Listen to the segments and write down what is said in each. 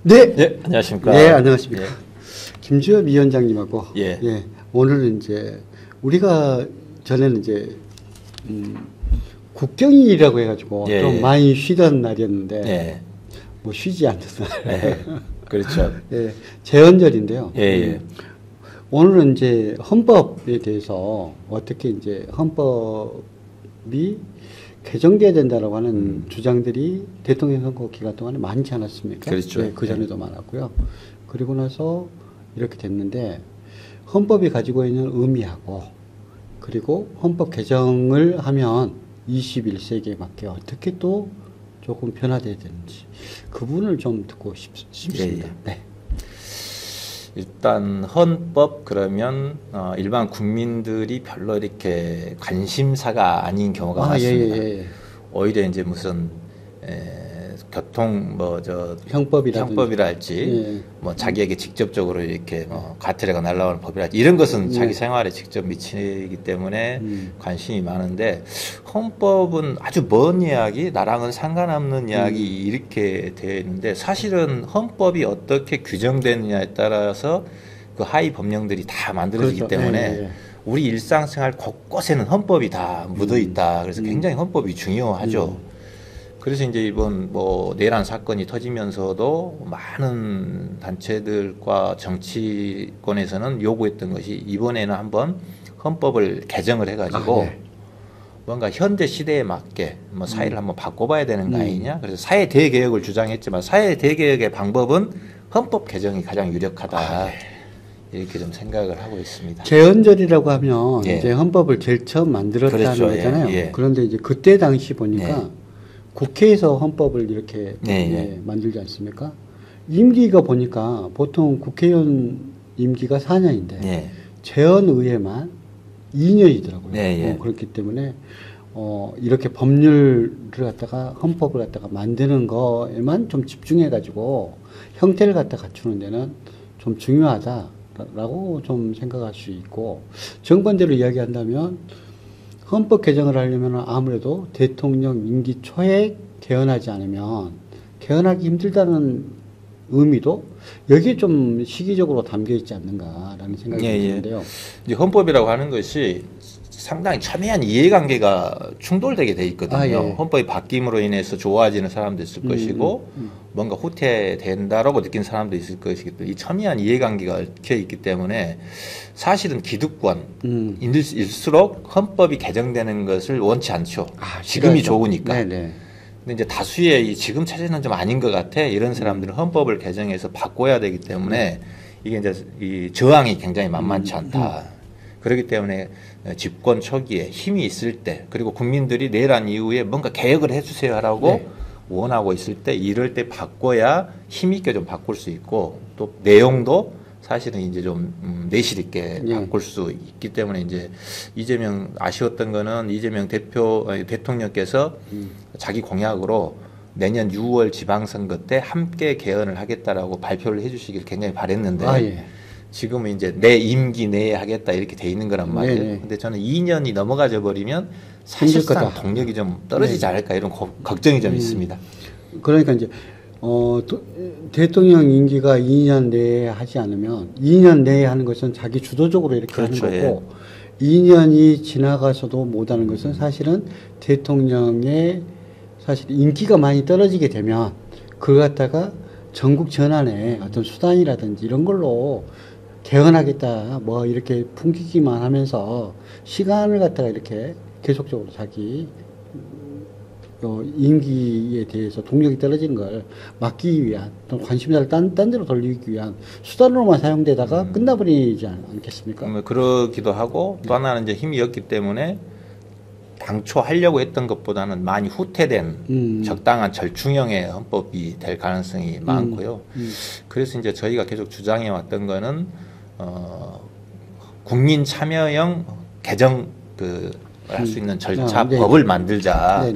네. 예, 안녕하십니까. 네, 안녕하십니까. 예. 김주엽 위원장님하고 예. 오늘은 이제 우리가 전에는 이제 국경일이라고 해가지고 예, 좀 예. 많이 쉬던 날이었는데 예. 뭐 쉬지 않는 날. 예. 그렇죠. 예, 제헌절인데요. 예, 예. 오늘은 이제 헌법에 대해서 어떻게 이제 헌법이 개정돼야 된다라고 하는 주장들이 대통령 선거 기간 동안에 많지 않았습니까? 그렇죠. 네, 그 전에도 많았고요. 그리고 나서 이렇게 됐는데 헌법이 가지고 있는 의미하고 그리고 헌법 개정을 하면 21세기에 맞게 어떻게 또 조금 변화돼야 되는지 그 부분을 좀 듣고 싶습니다. 예, 예. 네. 일단 헌법 그러면 일반 국민들이 별로 이렇게 관심사가 아닌 경우가 많습니다. 예. 오히려 이제 무슨 교통 형법이랄지 예. 뭐 자기에게 직접적으로 이렇게 뭐 과태료가 날라오는 법이랄지 이런 것은 자기 생활에 직접 미치기 때문에 관심이 많은데 헌법은 아주 먼 이야기, 나랑은 상관없는 이야기 이렇게 되어 있는데 사실은 헌법이 어떻게 규정되느냐에 따라서 그 하위 법령들이 다 만들어지기 그렇죠. 때문에 예. 우리 일상생활 곳곳에는 헌법이 다 묻어 있다. 그래서 굉장히 헌법이 중요하죠. 그래서 이제 이번 뭐 내란 사건이 터지면서도 많은 단체들과 정치권에서는 요구했던 것이 이번에는 한번 헌법을 개정을 해가지고 뭔가 현대 시대에 맞게 뭐 사회를 한번 바꿔봐야 되는 거 아니냐. 그래서 사회 대개혁을 주장했지만 사회 대개혁의 방법은 헌법 개정이 가장 유력하다. 이렇게 좀 생각을 하고 있습니다. 제헌절이라고 하면 예. 이제 헌법을 제일 처음 만들었다는 그렇죠. 거잖아요. 예. 그런데 이제 그때 당시 보니까 국회에서 헌법을 이렇게 예. 만들지 않습니까? 임기가 보니까 보통 국회의원 임기가 4년인데 예. 제헌의회만 2년이더라고요. 예. 그렇기 때문에 이렇게 법률을 갖다가 헌법을 갖다가 만드는 거에만 좀 집중해 가지고 형태를 갖다 갖추는 데는 좀 중요하다라고 좀 생각할 수 있고 정반대로 이야기한다면 헌법 개정을 하려면 아무래도 대통령 임기 초에 개헌하지 않으면 개헌하기 힘들다는 의미도 여기에 좀 시기적으로 담겨 있지 않는가라는 생각이 드는데요. 이제 헌법이라고 하는 것이 상당히 첨예한 이해관계가 충돌되게 돼 있거든요. 헌법이 바뀜으로 인해서 좋아지는 사람도 있을 것이고 뭔가 후퇴된다라고 느낀 사람도 있을 것이기 때문에 이 첨예한 이해관계가 얽혀 있기 때문에 사실은 기득권일수록 헌법이 개정되는 것을 원치 않죠. 지금이 좋으니까. 네네. 근데 이제 다수의 이 지금 체제는 좀 아닌 것 같아. 이런 사람들은 헌법을 개정해서 바꿔야 되기 때문에 이게 이제 이 저항이 굉장히 만만치 않다. 그렇기 때문에 집권 초기에 힘이 있을 때 그리고 국민들이 내란 이후에 뭔가 개혁을 해주세요라고 원하고 있을 때 이럴 때 바꿔야 힘 있게 좀 바꿀 수 있고 또 내용도 사실은 이제 좀 내실 있게 바꿀 수 있기 때문에 이제 이재명 아쉬웠던 거는 이재명 대통령께서 자기 공약으로 내년 6월 지방선거 때 함께 개헌을 하겠다라고 발표를 해주시길 굉장히 바랬는데 지금은 이제 내 임기 내에 하겠다 이렇게 돼 있는 거란 말이에요. 근데 저는 2년이 넘어가져 버리면 사실상 동력이 좀 떨어지지 않을까 이런 걱정이 좀 있습니다. 그러니까 이제 대통령 임기가 2년 내에 하지 않으면 2년 내에 하는 것은 자기 주도적으로 이렇게 하는 거고 2년이 지나가서도 못하는 것은 사실은 대통령의 사실 인기가 많이 떨어지게 되면 그걸 갖다가 전국 전환에 어떤 수단이라든지 이런 걸로 개헌하겠다 뭐 이렇게 풍기기만 하면서 시간을 갖다가 이렇게 계속적으로 자기 임기에 대해서 동력이 떨어지는 걸 막기 위한 또 관심사를 딴 데로 돌리기 위한 수단으로만 사용되다가 끝나버리지 않겠습니까? 그러기도 하고 또 하나는 이제 힘이 없기 때문에 당초 하려고 했던 것보다는 많이 후퇴된 적당한 절충형의 헌법이 될 가능성이 많고요. 그래서 이제 저희가 계속 주장해 왔던 거는 국민 참여형 개정 할 수 있는 절차 법을 만들자.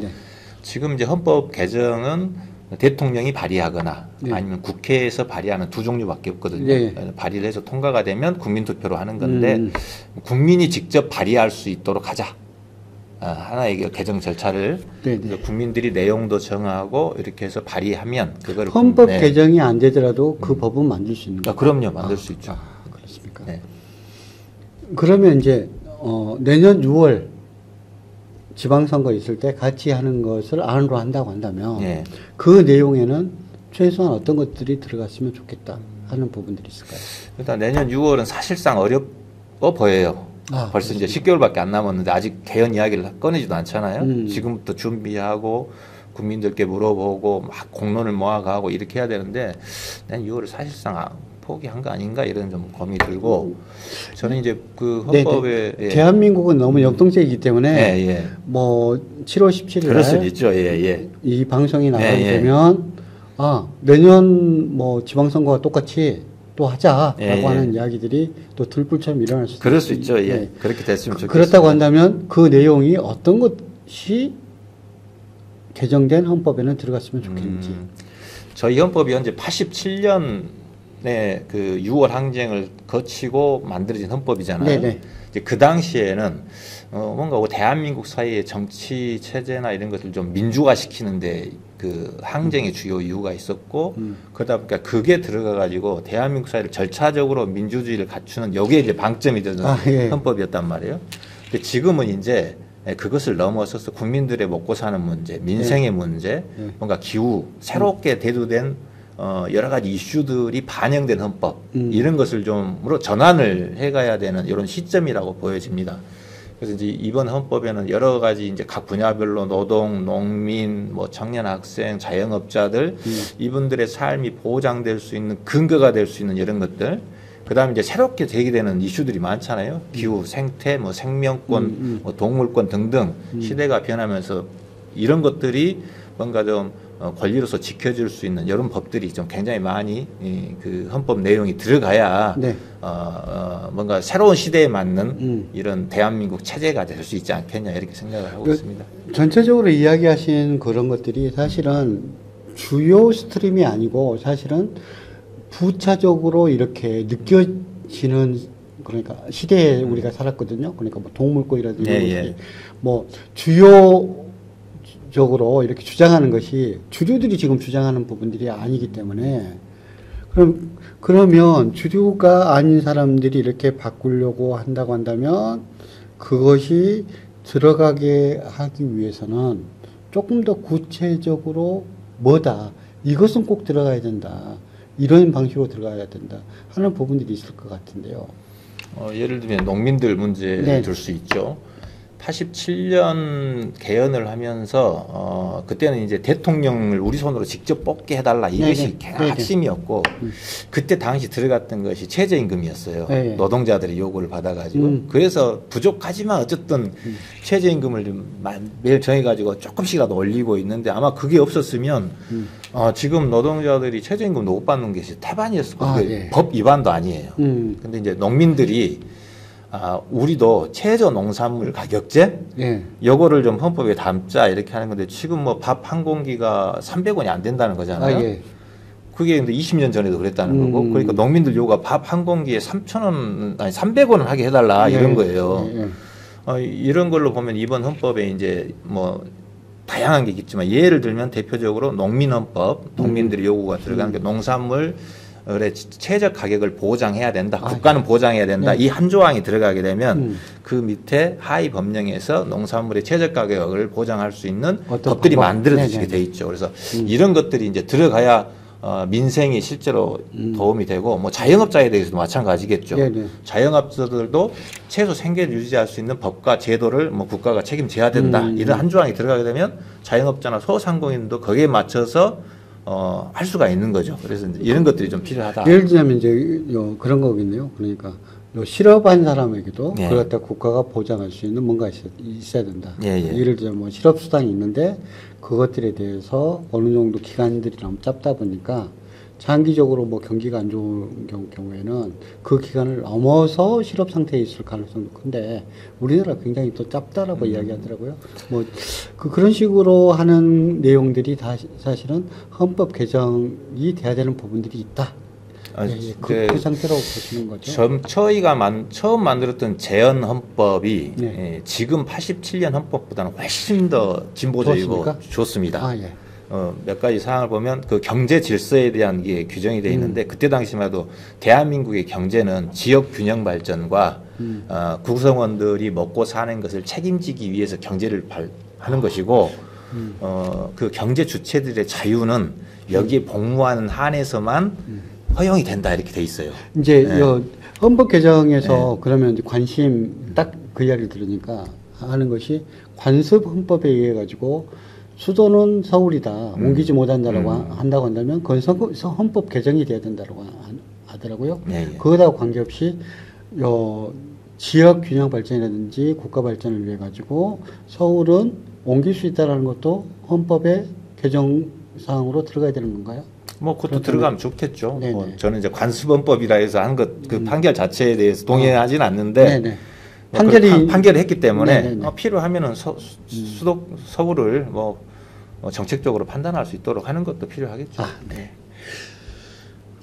지금 이제 헌법 개정은 대통령이 발의하거나 아니면 국회에서 발의하는 두 종류밖에 없거든요. 발의를 해서 통과가 되면 국민투표로 하는 건데 국민이 직접 발의할 수 있도록 하자. 하나의 개정 절차를 네네. 국민들이 내용도 정하고 이렇게 해서 발의하면 그걸 헌법 네. 개정이 안 되더라도 그 법은 만들 수 있는 거예요. 그럼요, 만들 수 있죠. 그렇습니까? 네. 그러면 이제 내년 6월 지방선거 있을 때 같이 하는 것을 안으로 한다고 한다면 네. 그 내용에는 최소한 어떤 것들이 들어갔으면 좋겠다 하는 부분들이 있을까요? 일단 내년 6월은 사실상 어려워 보여요. 벌써 이제 10개월밖에 안 남았는데 아직 개헌 이야기를 꺼내지도 않잖아요. 지금부터 준비하고 국민들께 물어보고 막 공론을 모아가고 이렇게 해야 되는데 내년 6월을 사실상 포기한 거 아닌가 이런 좀 고민이 들고 저는 이제 그 헌법에 예. 대한민국은 너무 역동적이기 때문에 예. 뭐 7월 17일 그럴 수도 있죠. 예. 이 방송이 나가게 되면 내년 뭐 지방선거와 똑같이 또 하자라고 하는 이야기들이 또 들불처럼 일어날 수 그럴 수 있죠. 예. 그렇게 됐으면 좋겠습니다. 그렇다고 한다면 그 내용이 어떤 것이 개정된 헌법에는 들어갔으면 좋겠는지. 저희 헌법이 현재 87년에 그 6월 항쟁을 거치고 만들어진 헌법이잖아요. 네네. 이제 그 당시에는 뭔가 대한민국 사이의 정치 체제나 이런 것을 좀 민주화시키는데 그 항쟁의 주요 이유가 있었고 그러다 보니까 그게 들어가 가지고 대한민국 사회를 절차적으로 민주주의를 갖추는 여기에 이제 방점이 되는 헌법이었단 말이에요. 근데 지금은 이제 그것을 넘어서서 국민들의 먹고 사는 문제, 민생의 문제, 뭔가 기후, 새롭게 대두된 여러 가지 이슈들이 반영된 헌법 이런 것을 좀으로 전환을 해가야 되는 이런 시점이라고 보여집니다. 그래서 이제 이번 헌법에는 여러 가지 이제 각 분야별로 노동, 농민, 뭐 청년, 학생, 자영업자들 이분들의 삶이 보장될 수 있는 근거가 될 수 있는 이런 것들. 그다음에 이제 새롭게 제기되는 이슈들이 많잖아요. 기후, 생태, 뭐 생명권, 뭐 동물권 등등 시대가 변하면서 이런 것들이 뭔가 좀 권리로서 지켜질 수 있는 이런 법들이 좀 굉장히 많이 그 헌법 내용이 들어가야 뭔가 새로운 시대에 맞는 이런 대한민국 체제가 될 수 있지 않겠냐 이렇게 생각을 하고 있습니다. 전체적으로 이야기하신 그런 것들이 사실은 주요 스트림이 아니고 사실은 부차적으로 이렇게 느껴지는 그러니까 시대에 우리가 살았거든요. 그러니까 뭐 동물권이라든지 이런 것들이 뭐 주요적으로 이렇게 주장하는 것이 주류들이 지금 주장하는 부분들이 아니기 때문에 그러면 주류가 아닌 사람들이 이렇게 바꾸려고 한다고 한다면 그것이 들어가게 하기 위해서는 조금 더 구체적으로 뭐다. 이것은 꼭 들어가야 된다. 이런 방식으로 들어가야 된다 하는 부분들이 있을 것 같은데요. 예를 들면 농민들 문제 들 수 있죠. 87년 개헌을 하면서 그때는 이제 대통령을 우리 손으로 직접 뽑게 해달라 이것이 핵심이었고 그때 당시 들어갔던 것이 최저임금이었어요. 노동자들의 요구를 받아가지고 그래서 부족하지만 어쨌든 최저임금을 좀 매일 정해가지고 조금씩이라도 올리고 있는데 아마 그게 없었으면 지금 노동자들이 최저임금 못 받는 것이 태반이었을 거예요. 법 위반도 아니에요. 근데 이제 농민들이 우리도 최저 농산물 가격제 요거를 좀 헌법에 담자 이렇게 하는 건데 지금 뭐 밥 한 공기가 300원이 안 된다는 거잖아요. 그게 근데 20년 전에도 그랬다는 거고 그러니까 농민들 요구가 밥 한 공기에 3,000원 아니 300원을 하게 해달라 이런 거예요. 이런 걸로 보면 이번 헌법에 이제 뭐 다양한 게 있겠지만 예를 들면 대표적으로 농민헌법 농민들의 요구가 들어가는 게 농산물 최저 가격을 보장해야 된다. 국가는 보장해야 된다. 이 한 조항이 들어가게 되면 그 밑에 하위 법령에서 농산물의 최저 가격을 보장할 수 있는 법들이 만들어지게 돼 있죠. 그래서 이런 것들이 이제 들어가야 민생이 실제로 도움이 되고 뭐 자영업자에 대해서도 마찬가지겠죠. 자영업자들도 최소 생계를 유지할 수 있는 법과 제도를 뭐 국가가 책임져야 된다. 이런 한 조항이 들어가게 되면 자영업자나 소상공인도 거기에 맞춰서 할 수가 있는 거죠. 그래서 이제 이런 것들이 좀 필요하다. 예를 들자면 이제 그런 거겠네요. 그러니까 실업한 사람에게도 그걸 갖다 국가가 보장할 수 있는 뭔가 있어야 된다. 예를 들자면 뭐 실업수당이 있는데 그것들에 대해서 어느 정도 기간들이 너무 짧다 보니까 장기적으로 뭐 경기가 안 좋은 경우에는 그 기간을 넘어서 실업 상태에 있을 가능성도 큰데 우리나라 굉장히 또 짧다라고 이야기하더라고요. 뭐 그런 식으로 하는 내용들이 다 사실은 헌법 개정이 돼야 되는 부분들이 있다. 아, 예, 그 상태로 보시는 거죠. 저희가 처음 만들었던 재헌 헌법이 네. 예, 지금 87년 헌법보다는 훨씬 더 진보적이고 좋습니까? 좋습니다. 아, 예. 몇 가지 사항을 보면 그 경제 질서에 대한 게 규정이 되어 있는데 그때 당시만 해도 대한민국의 경제는 지역 균형 발전과 구성원들이 먹고 사는 것을 책임지기 위해서 경제를 하는 것이고 그 경제 주체들의 자유는 여기에 복무하는 한에서만 허용이 된다 이렇게 돼 있어요. 이제 네. 요 헌법 개정에서 그러면 이제 관심 딱 그 이야기를 들으니까 하는 것이 관습 헌법에 의해 가지고 수도는 서울이다 옮기지 못한다라고 한다고 한다면 그건 헌법 개정이 돼야 된다라고 하더라고요. 네, 예. 그거하고 관계없이 지역 균형 발전이라든지 국가 발전을 위해 가지고 서울은 옮길 수 있다라는 것도 헌법의 개정 사항으로 들어가야 되는 건가요? 뭐 그것도 들어가면 좋겠죠. 네네. 뭐 저는 이제 관습헌법이라 해서 한 것 그 판결 자체에 대해서 동의하지는 않는데 네네. 뭐 판결이 판결을 했기 때문에 네네네. 필요하면은 서울을 뭐 정책적으로 판단할 수 있도록 하는 것도 필요하겠죠. 아, 네.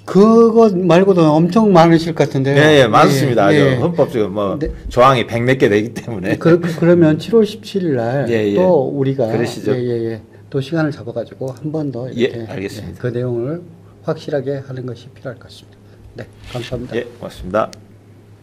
그거 말고도 엄청 많으실 것 같은데요. 예, 예, 많습니다. 예, 예. 헌법적으로 뭐 네. 조항이 100몇 개 되기 때문에. 그러면 7월 17일 날 또 예, 예. 우리가 그러시죠. 예. 또 시간을 잡아가지고 한 번 더 이렇게 예, 알겠습니다. 그 내용을 확실하게 하는 것이 필요할 것 같습니다. 네, 감사합니다. 예, 고맙습니다.